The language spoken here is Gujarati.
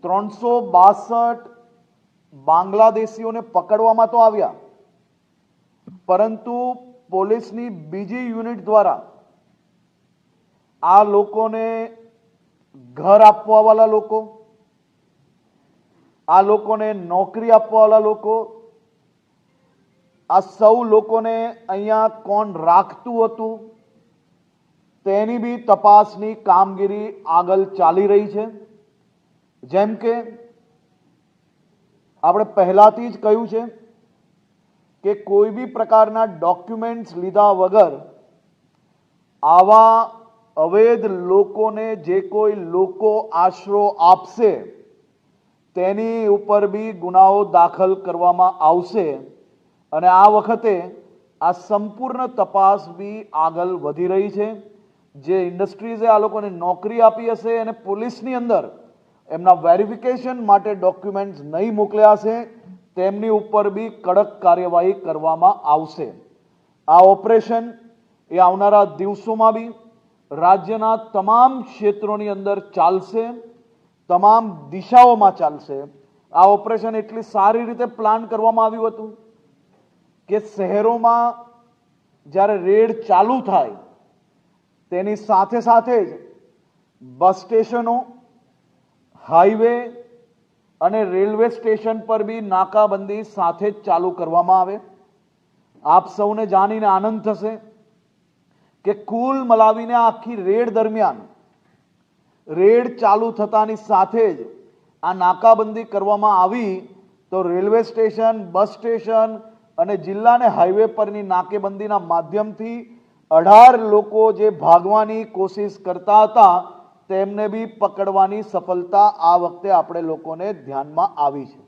362 બાંગ્લાદેશીઓને પકડવામાં તો આવ્યા, પરંતુ પોલીસની બીજી યુનિટ દ્વારા આ લોકોને ઘર આપવાવાળા લોકો, આ લોકોને નોકરી આપવાવાળા લોકો, આ સૌ લોકોને અહીંયા કોણ રાખતું હતું તેની બી તપાસની કામગીરી આગળ ચાલી રહી છે। જેમ કે આપણે પહેલાથી જ કહ્યું છે કે કોઈ બી પ્રકારના ડોક્યુમેન્ટ્સ લીધા વગર આવા અવૈધ લોકોને જે કોઈ લોકો આશરો આપશે તેની ઉપર બી ગુનાઓ દાખલ કરવામાં આવશે અને આ વખતે આ સંપૂર્ણ તપાસ બી આગળ વધી રહી છે। જે ઇન્ડસ્ટ્રીઝે આ લોકોને નોકરી આપી હશે અને પોલીસની અંદર એમના વેરિફિકેશન માટે ડોક્યુમેન્ટ્સ નહીં મોકલ્યા હશે તેમની ઉપર બી કડક કાર્યવાહી કરવામાં આવશે। આ ઓપરેશન એ આવનારા દિવસોમાં બી રાજ્યના તમામ ક્ષેત્રોની અંદર ચાલશે, તમામ દિશાઓમાં ચાલશે। આ ઓપરેશન એટલી સારી રીતે પ્લાન કરવામાં આવ્યું હતું કે શહેરોમાં જ્યારે રેડ ચાલુ થાય તેની સાથે સાથે જ બસ સ્ટેશનો, હાઈવે અને રેલવે સ્ટેશન પર બી નાકાબંધી સાથે જ ચાલુ કરવામાં આવે। આપ સૌને જાણીને આનંદ થશે કે કુલ મલાવીને આખી રેડ દરમિયાન રેડ ચાલુ થતાની સાથે જ આ નાકાબંધી કરવામાં આવી તો રેલવે સ્ટેશન, બસ સ્ટેશન અને જિલ્લા અને હાઈવે પરની નાકેબંધીના માધ્યમથી 18 લોકો જે ભાગવાની કોશિશ કરતા હતા તેમને બી પકડવાની સફળતા આ વખતે આપણે લોકોને ધ્યાનમાં આવી છે।